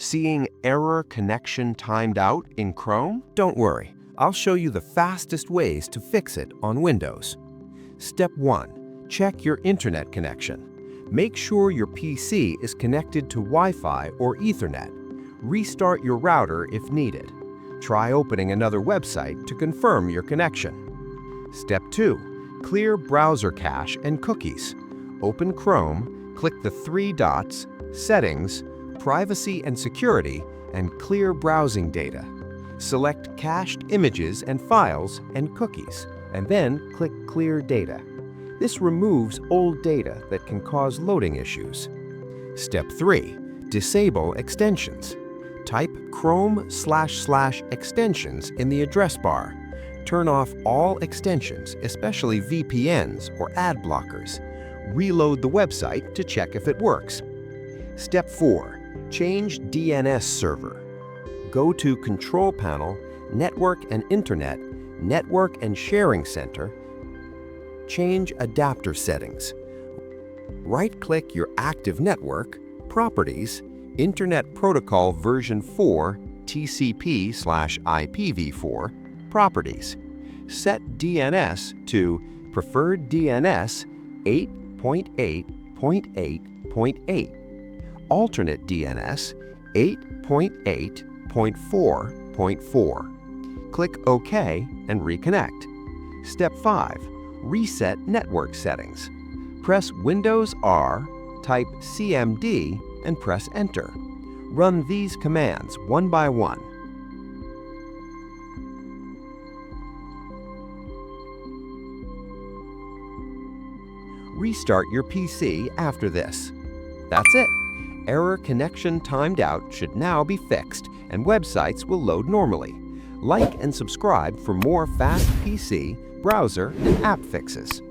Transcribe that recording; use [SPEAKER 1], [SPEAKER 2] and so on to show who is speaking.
[SPEAKER 1] Seeing error connection timed out in Chrome? Don't worry, I'll show you the fastest ways to fix it on Windows. Step 1. Check your internet connection. Make sure your PC is connected to Wi-Fi or Ethernet. Restart your router if needed. Try opening another website to confirm your connection. Step 2. Clear browser cache and cookies. Open Chrome, click the 3 dots, Settings, Privacy and Security, and Clear Browsing Data. Select Cached Images and Files and Cookies, and then click Clear Data. This removes old data that can cause loading issues. Step 3. Disable extensions. Type Chrome//extensions in the address bar. Turn off all extensions, especially VPNs or ad blockers. Reload the website to check if it works. Step 4. Change DNS server. Go to Control Panel, Network and Internet, Network and Sharing Center. Change adapter settings. Right-click your active network, Properties, Internet Protocol version 4, TCP/IPv4, Properties. Set DNS to Preferred DNS 8.8.8.8. Alternate DNS 8.8.4.4. Click OK and reconnect. Step 5. Reset network settings. Press Windows R, type CMD, and press Enter. Run these commands one by one. Restart your PC after this. That's it. Error connection timed out should now be fixed, and websites will load normally. Like and subscribe for more fast PC, browser, and app fixes.